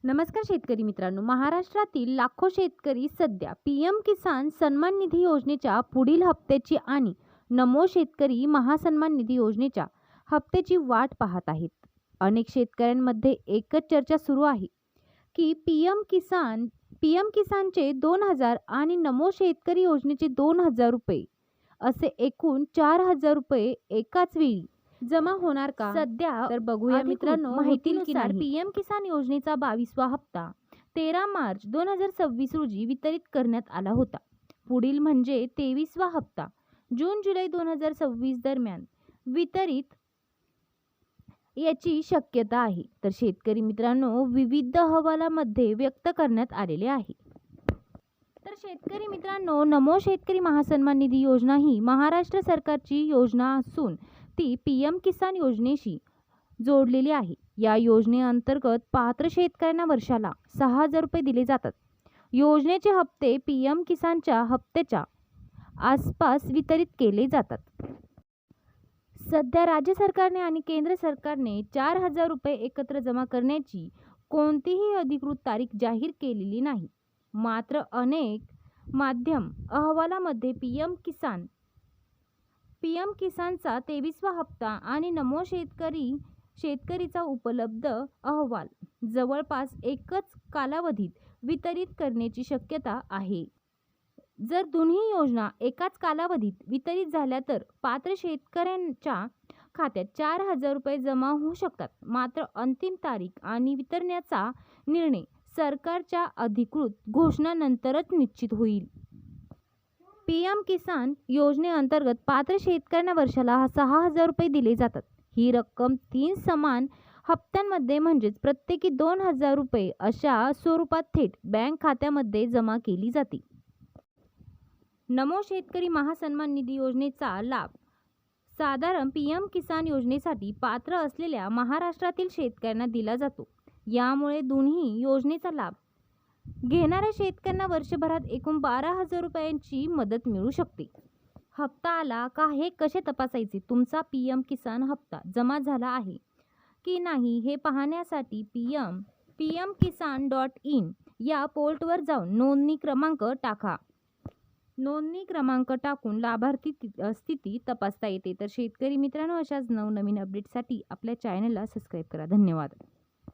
नमस्कार शेतकरी मित्रांनो, महाराष्ट्रातील लाखो शेतकरी सध्या पीएम किसान सन्मान निधी योजनेच्या पुढील हप्त्याची आणि नमो शेतकरी महासन्मान निधी योजनेच्या हप्त्याची वाट पाहत आहेत. अनेक शेतकऱ्यांमध्ये एकच चर्चा सुरू आहे की पीएम किसानचे 2,000 आणि नमो शेतकरी योजनेचे 2,000 रुपये असे एकूण 4,000 रुपये एकाच वेळी जमा होणार का? सध्या तर बघूया मित्रांनो, माहितीनुसार पीएम किसान योजनेचा 22वा हप्ता 13 मार्च 2026 रोजी वितरित करण्यात आला होता. पुढील म्हणजे 23वा हप्ता जून जुलै 2026 दरम्यान वितरित याची शक्यता आहे. तर शेतकरी मित्रांनो, विविध अहवालामध्ये व्यक्त करण्यात आलेले आहे. तर शेतकरी मित्रांनो, नमो शेतकरी महासन्मान निधी योजना ही महाराष्ट्र सरकारची योजना असून ती पीएम किसान योजनेशी जोडलेली आहे. या योजनेअंतर्गत पात्र शेतकऱ्यांना वर्षाला 6,000 रुपये दिले जातात. योजनेचे हप्ते पीएम किसानच्या हप्त्याच्या आसपास वितरित केले जातात. सध्या राज्य सरकारने आणि केंद्र सरकारने 4,000 रुपये एकत्र जमा करण्याची कोणतीही अधिकृत तारीख जाहीर केलेली नाही. मात्र अनेक माध्यम अहवालामध्ये पीएम किसानचा 23वा हप्ता आणि नमो शेतकरीचा उपलब्ध अहवाल जवळपास एकच कालावधीत वितरित करण्याची शक्यता आहे. जर दोन्ही योजना एकाच कालावधीत वितरित झाल्या तर पात्र शेतकऱ्यांच्या खात्यात 4,000 रुपये जमा होऊ शकतात. मात्र अंतिम तारीख आणि वितरणाचा निर्णय सरकारच्या अधिकृत घोषणानंतरच निश्चित होईल. पीएम किसान योजनेअंतर्गत पात्र शेतकऱ्यांना वर्षाला 6,000 रुपये दिले जातात. ही रक्कम 3 समान हप्त्यांमध्ये म्हणजेच प्रत्येकी 2,000 रुपये अशा स्वरूपात थेट बँक खात्यामध्ये जमा केली जाते. नमो शेतकरी महासन्मान निधी योजनेचा लाभ साधारण पीएम किसान योजनेसाठी पात्र असलेल्या महाराष्ट्रातील शेतकऱ्यांना दिला जातो. यामुळे दोन्ही योजनेचा लाभ घेणाऱ्या शेतकऱ्यांना वर्षभरात एकूण 12,000 रुपयांची मदत मिळू शकते. हप्ता आला का हे कसे तपासायचे? तुमचा पीएम किसान हप्ता जमा झाला आहे की नाही हे पाहण्यासाठी pmkisan.in या पोर्टलवर जाऊन नोंदणी क्रमांक टाका. नोंदणी क्रमांक टाकून लाभार्थी स्थिती तपासता येते. तर शेतकरी मित्रांनो, अशाच नवनवीन अपडेटसाठी आपल्या चॅनलला सबस्क्राईब करा. धन्यवाद.